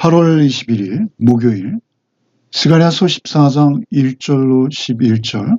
8월 21일 목요일 스가랴서 14장 1절로 11절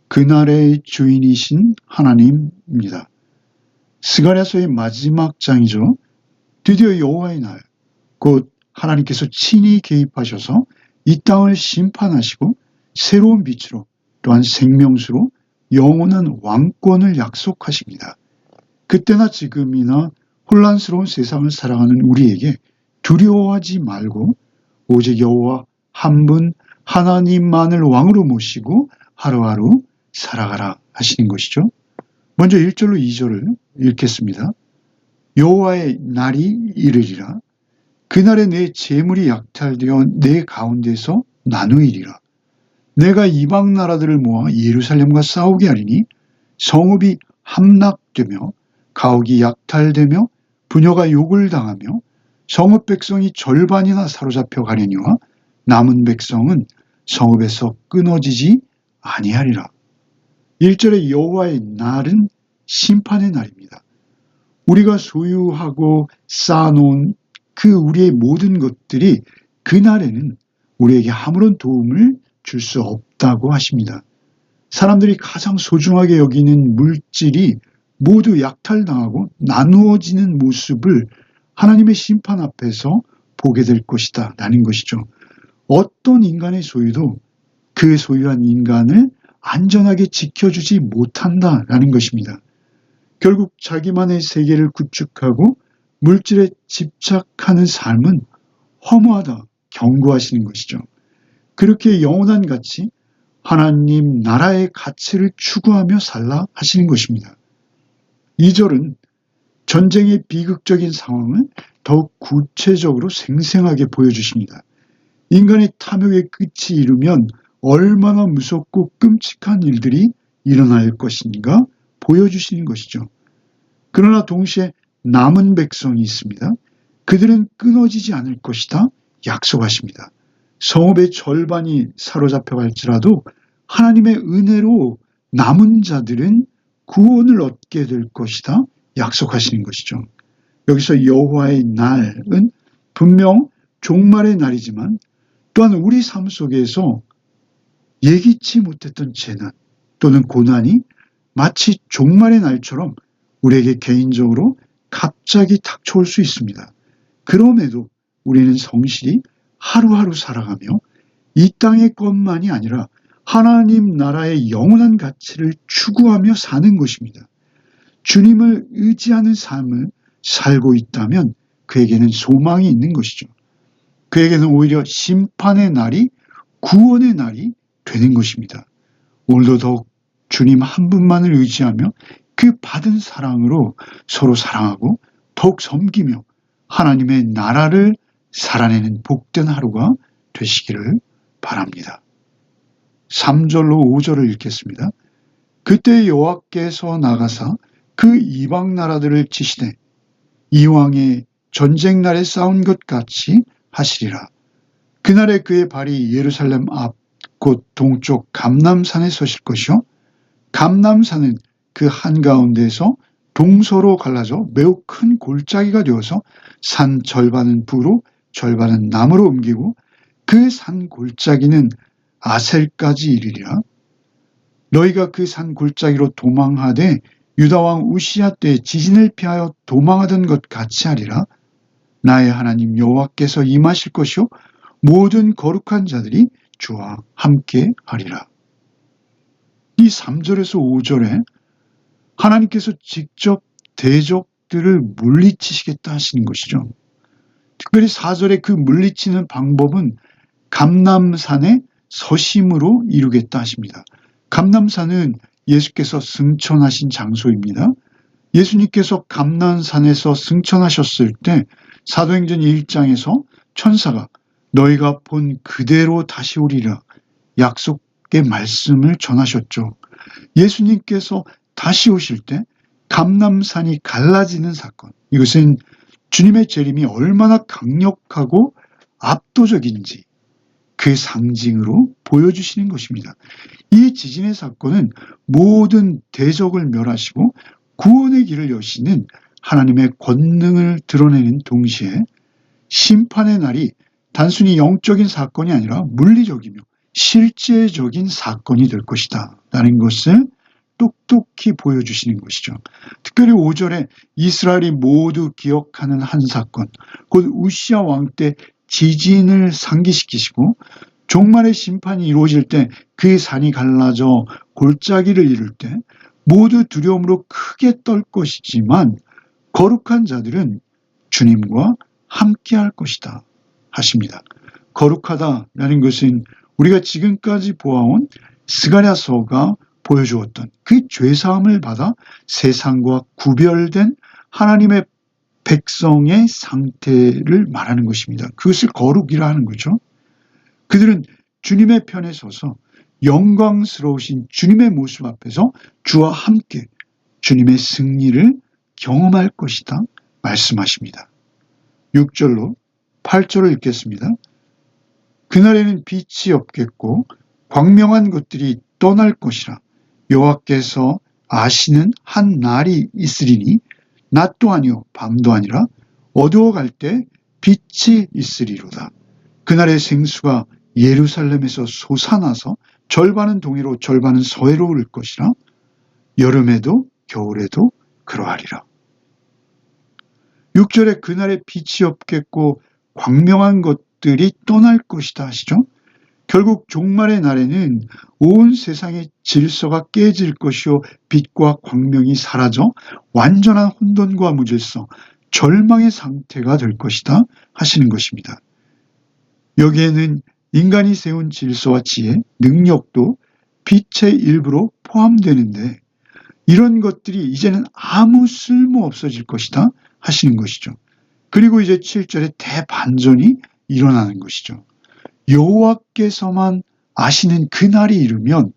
그날의 주인이신 하나님입니다. 스가랴서의 마지막 장이죠. 드디어 여호와의 날, 곧 하나님께서 친히 개입하셔서 이 땅을 심판하시고 새로운 빛으로 또한 생명수로 영원한 왕권을 약속하십니다. 그때나 지금이나 혼란스러운 세상을 살아가는 우리에게 두려워하지 말고 오직 여호와 한 분 하나님만을 왕으로 모시고 하루하루 살아가라 하시는 것이죠. 먼저 1절로 2절을 읽겠습니다. 여호와의 날이 이르리라. 그날에 내 재물이 약탈되어 내 가운데서 나누이리라. 내가 이방 나라들을 모아 예루살렘과 싸우게 하리니 성읍이 함락되며 가옥이 약탈되며 부녀가 욕을 당하며 성읍 백성이 절반이나 사로잡혀 가려니와 남은 백성은 성읍에서 끊어지지 아니하리라. 1절의 여호와의 날은 심판의 날입니다. 우리가 소유하고 쌓아놓은 그 우리의 모든 것들이 그날에는 우리에게 아무런 도움을 줄 수 없다고 하십니다. 사람들이 가장 소중하게 여기는 물질이 모두 약탈당하고 나누어지는 모습을 하나님의 심판 앞에서 보게 될 것이다 라는 것이죠. 어떤 인간의 소유도 그 소유한 인간을 안전하게 지켜주지 못한다라는 것입니다. 결국 자기만의 세계를 구축하고 물질에 집착하는 삶은 허무하다 경고하시는 것이죠. 그렇게 영원한 가치, 하나님 나라의 가치를 추구하며 살라 하시는 것입니다. 2절은 전쟁의 비극적인 상황을 더욱 구체적으로 생생하게 보여주십니다. 인간의 탐욕의 끝이 이르면 얼마나 무섭고 끔찍한 일들이 일어날 것인가 보여주시는 것이죠. 그러나 동시에 남은 백성이 있습니다. 그들은 끊어지지 않을 것이다 약속하십니다. 성읍의 절반이 사로잡혀 갈지라도 하나님의 은혜로 남은 자들은 구원을 얻게 될 것이다 약속하시는 것이죠. 여기서 여호와의 날은 분명 종말의 날이지만 또한 우리 삶 속에서 예기치 못했던 재난 또는 고난이 마치 종말의 날처럼 우리에게 개인적으로 갑자기 닥쳐올 수 있습니다. 그럼에도 우리는 성실히 하루하루 살아가며 이 땅의 것만이 아니라 하나님 나라의 영원한 가치를 추구하며 사는 것입니다. 주님을 의지하는 삶을 살고 있다면 그에게는 소망이 있는 것이죠. 그에게는 오히려 심판의 날이 구원의 날이 되는 것입니다. 오늘도 더욱 주님 한 분만을 의지하며 그 받은 사랑으로 서로 사랑하고 더욱 섬기며 하나님의 나라를 살아내는 복된 하루가 되시기를 바랍니다. 3절로 5절을 읽겠습니다. 그때 여호와께서 나가사 그 이방 나라들을 치시되 이왕의 전쟁 날에 싸운 것 같이 하시리라. 그날에 그의 발이 예루살렘 앞 곧 동쪽 감람산에 서실 것이요 감람산은 그 한가운데에서 동서로 갈라져 매우 큰 골짜기가 되어서 산 절반은 부로 절반은 남으로 옮기고 그 산 골짜기는 아셀까지 이르리라. 너희가 그 산 골짜기로 도망하되 유다왕 우시야 때 지진을 피하여 도망하던 것 같이 하리라. 나의 하나님 여호와께서 임하실 것이요 모든 거룩한 자들이 주와 함께 하리라. 이 3절에서 5절에 하나님께서 직접 대적들을 물리치시겠다 하시는 것이죠. 특별히 4절에 그 물리치는 방법은 감람산의 서심으로 이루겠다 하십니다. 감람산은 예수께서 승천하신 장소입니다. 예수님께서 감람산에서 승천하셨을 때 사도행전 1장에서 천사가 너희가 본 그대로 다시 오리라 약속의 말씀을 전하셨죠. 예수님께서 다시 오실 때 감람산이 갈라지는 사건, 이것은 주님의 재림이 얼마나 강력하고 압도적인지 그 상징으로 보여주시는 것입니다. 이 지진의 사건은 모든 대적을 멸하시고 구원의 길을 여시는 하나님의 권능을 드러내는 동시에 심판의 날이 단순히 영적인 사건이 아니라 물리적이며 실제적인 사건이 될 것이다 라는 것을 똑똑히 보여주시는 것이죠. 특별히 5절에 이스라엘이 모두 기억하는 한 사건, 곧 우시야 왕 때 지진을 상기시키시고 종말의 심판이 이루어질 때 그 산이 갈라져 골짜기를 이룰 때 모두 두려움으로 크게 떨 것이지만 거룩한 자들은 주님과 함께할 것이다 하십니다. 거룩하다라는 것은 우리가 지금까지 보아온 스가랴서가 보여주었던 그 죄사함을 받아 세상과 구별된 하나님의 백성의 상태를 말하는 것입니다. 그것을 거룩이라 하는 거죠. 그들은 주님의 편에 서서 영광스러우신 주님의 모습 앞에서 주와 함께 주님의 승리를 경험할 것이다 말씀하십니다. 6절로 8절을 읽겠습니다. 그날에는 빛이 없겠고 광명한 것들이 떠날 것이라. 여호와께서 아시는 한 날이 있으리니 낮도 아니요 밤도 아니라 어두워갈 때 빛이 있으리로다. 그날의 생수가 예루살렘에서 솟아나서 절반은 동해로 절반은 서해로 흐를 것이라. 여름에도 겨울에도 그러하리라. 6절에 그날에 빛이 없겠고 광명한 것들이 떠날 것이다 하시죠. 결국 종말의 날에는 온 세상의 질서가 깨질 것이요 빛과 광명이 사라져 완전한 혼돈과 무질서, 절망의 상태가 될 것이다 하시는 것입니다. 여기에는 인간이 세운 질서와 지혜, 능력도 빛의 일부로 포함되는데 이런 것들이 이제는 아무 쓸모 없어질 것이다 하시는 것이죠. 그리고 이제 7절에 대반전이 일어나는 것이죠. 여호와께서만 아시는 그날이 이르면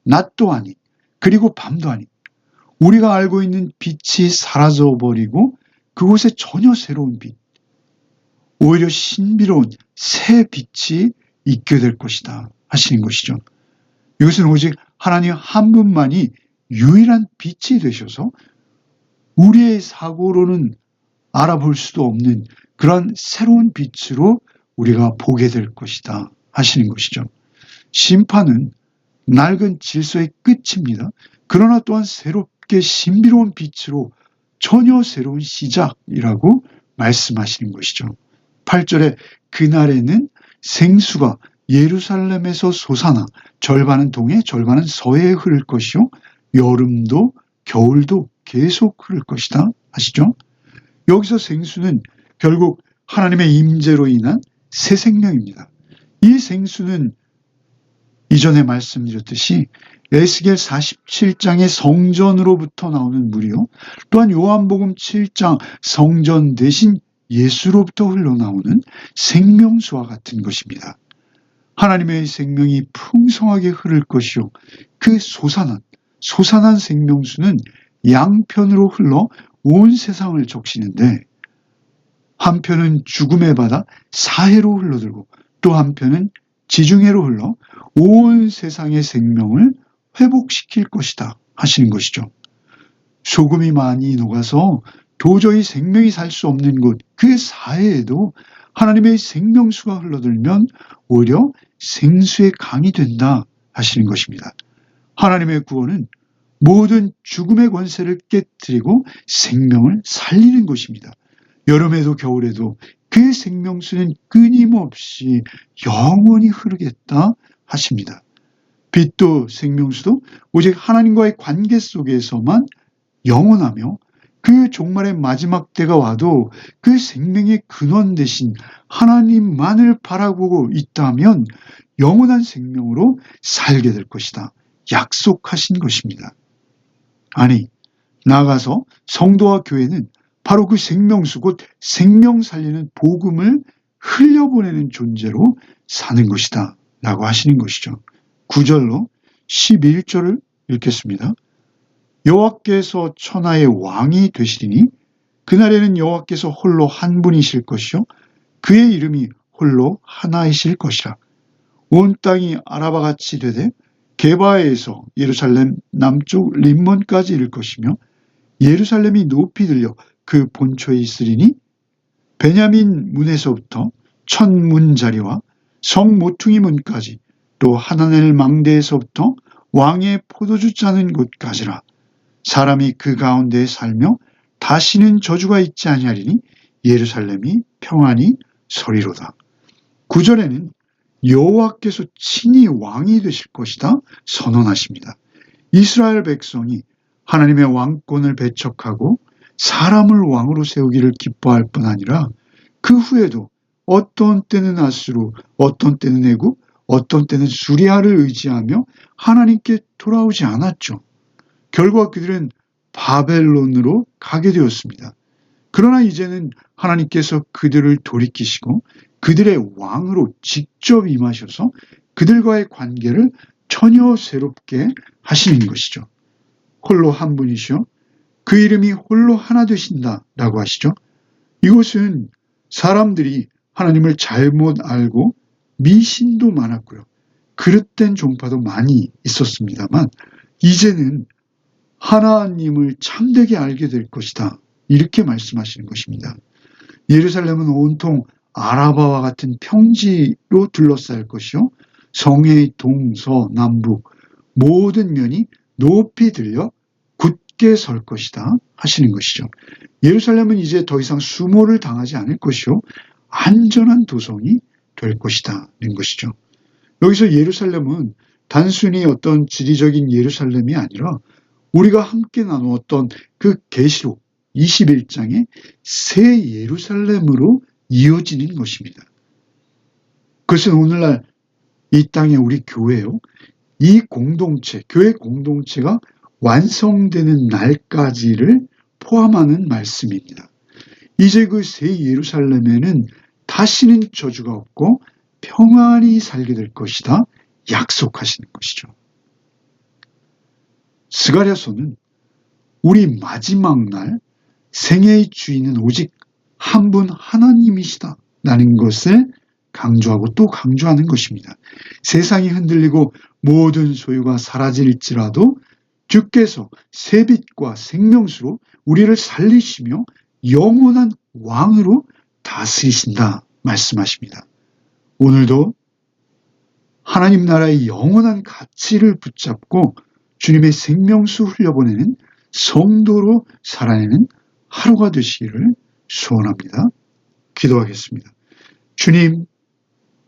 낮도 아닌 그리고 밤도 아닌 우리가 알고 있는 빛이 사라져버리고 그곳에 전혀 새로운 빛, 오히려 신비로운 새 빛이 있게 될 것이다 하시는 것이죠. 이것은 오직 하나님 한 분만이 유일한 빛이 되셔서 우리의 사고로는 알아볼 수도 없는 그런 새로운 빛으로 우리가 보게 될 것이다 하시는 것이죠. 심판은 낡은 질서의 끝입니다. 그러나 또한 새롭게 신비로운 빛으로 전혀 새로운 시작이라고 말씀하시는 것이죠. 8절에 그날에는 생수가 예루살렘에서 솟아나 절반은 동해 절반은 서해에 흐를 것이요 여름도 겨울도 계속 흐를 것이다 하시죠. 여기서 생수는 결국 하나님의 임재로 인한 새 생명입니다. 이 생수는 이전에 말씀드렸듯이 에스겔 47장의 성전으로부터 나오는 물이요. 또한 요한복음 7장 성전 대신 예수로부터 흘러나오는 생명수와 같은 것입니다. 하나님의 생명이 풍성하게 흐를 것이요. 그 솟아난 생명수는 양편으로 흘러 온 세상을 적시는데 한편은 죽음의 바다 사해로 흘러들고 또 한편은 지중해로 흘러 온 세상의 생명을 회복시킬 것이다 하시는 것이죠. 소금이 많이 녹아서 도저히 생명이 살 수 없는 곳 그 사해에도 하나님의 생명수가 흘러들면 오히려 생수의 강이 된다 하시는 것입니다. 하나님의 구원은 모든 죽음의 권세를 깨뜨리고 생명을 살리는 것입니다. 여름에도 겨울에도 그 생명수는 끊임없이 영원히 흐르겠다 하십니다. 빛도 생명수도 오직 하나님과의 관계 속에서만 영원하며 그 종말의 마지막 때가 와도 그 생명의 근원 대신 하나님만을 바라보고 있다면 영원한 생명으로 살게 될 것이다. 약속하신 것입니다. 아니, 나아가서 성도와 교회는 바로 그 생명수 곧 생명 살리는 복음을 흘려보내는 존재로 사는 것이다 라고 하시는 것이죠. 9절로 11절을 읽겠습니다. 여호와께서 천하의 왕이 되시리니 그날에는 여호와께서 홀로 한 분이실 것이요 그의 이름이 홀로 하나이실 것이라. 온 땅이 아라바같이 되되 게바에서 예루살렘 남쪽 림몬까지 이를 것이며 예루살렘이 높이 들려 그 본초에 있으리니 베냐민 문에서부터 천문자리와 성 모퉁이 문까지, 또 하나넬 망대에서부터 왕의 포도주 짜는 곳까지라. 사람이 그 가운데에 살며 다시는 저주가 있지 아니하리니 예루살렘이 평안히 서리로다. 9절에는 여호와께서 친히 왕이 되실 것이다 선언하십니다. 이스라엘 백성이 하나님의 왕권을 배척하고 사람을 왕으로 세우기를 기뻐할 뿐 아니라 그 후에도 어떤 때는 아수르, 어떤 때는 애굽, 어떤 때는 수리아를 의지하며 하나님께 돌아오지 않았죠. 결국 그들은 바벨론으로 가게 되었습니다. 그러나 이제는 하나님께서 그들을 돌이키시고 그들의 왕으로 직접 임하셔서 그들과의 관계를 전혀 새롭게 하시는 것이죠. 홀로 한 분이시요 그 이름이 홀로 하나 되신다라고 하시죠. 이것은 사람들이 하나님을 잘못 알고 미신도 많았고요. 그릇된 종파도 많이 있었습니다만 이제는 하나님을 참되게 알게 될 것이다. 이렇게 말씀하시는 것입니다. 예루살렘은 온통 아라바와 같은 평지로 둘러싸일 것이요. 성의 동서남북 모든 면이 높이 들려 굳게 설 것이다 하시는 것이죠. 예루살렘은 이제 더 이상 수모를 당하지 않을 것이요. 안전한 도성이 될 것이다는 것이죠. 여기서 예루살렘은 단순히 어떤 지리적인 예루살렘이 아니라 우리가 함께 나누었던 그 계시록 21장의 새 예루살렘으로 이어지는 것입니다. 그것은 오늘날 이 땅의 우리 교회요. 이 공동체, 교회 공동체가 완성되는 날까지를 포함하는 말씀입니다. 이제 그 새 예루살렘에는 다시는 저주가 없고 평안히 살게 될 것이다 약속하시는 것이죠. 스가랴서는 우리 마지막 날 생애의 주인은 오직 한 분 하나님이시다 라는 것을 강조하고 또 강조하는 것입니다. 세상이 흔들리고 모든 소유가 사라질지라도 주께서 새빛과 생명수로 우리를 살리시며 영원한 왕으로 다스리신다 말씀하십니다. 오늘도 하나님 나라의 영원한 가치를 붙잡고 주님의 생명수 흘려보내는 성도로 살아내는 하루가 되시기를 소원합니다. 기도하겠습니다. 주님,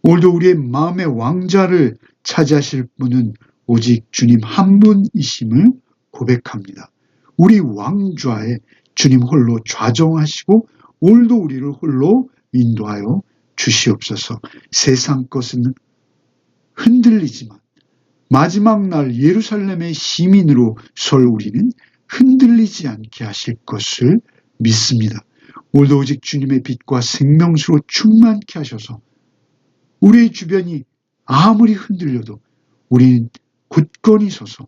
오늘도 우리의 마음의 왕자를 차지하실 분은 오직 주님 한 분이심을 고백합니다. 우리 왕좌에 주님 홀로 좌정하시고 오늘도 우리를 홀로 인도하여 주시옵소서. 세상 것은 흔들리지만 마지막 날 예루살렘의 시민으로 설 우리는 흔들리지 않게 하실 것을 믿습니다. 오늘도 오직 주님의 빛과 생명수로 충만케 하셔서 우리의 주변이 아무리 흔들려도 우리는 굳건히 서서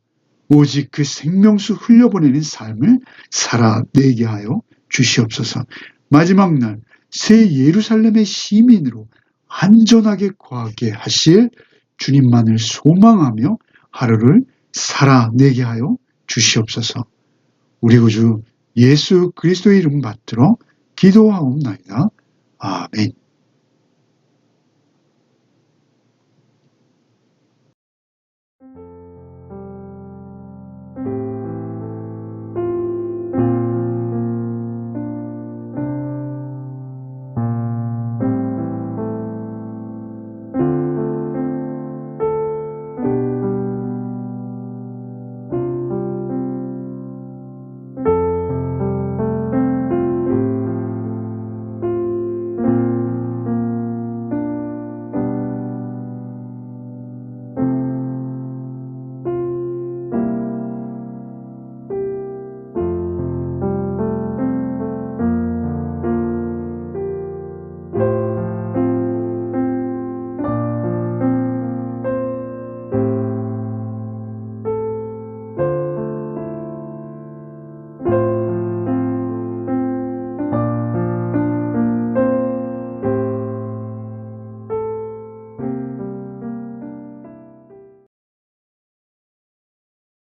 오직 그 생명수 흘려보내는 삶을 살아내게 하여 주시옵소서. 마지막 날 새 예루살렘의 시민으로 안전하게 거하게 하실 주님만을 소망하며 하루를 살아내게 하여 주시옵소서. 우리 구주 예수 그리스도의 이름 받들어 기도하옵나이다. 아멘.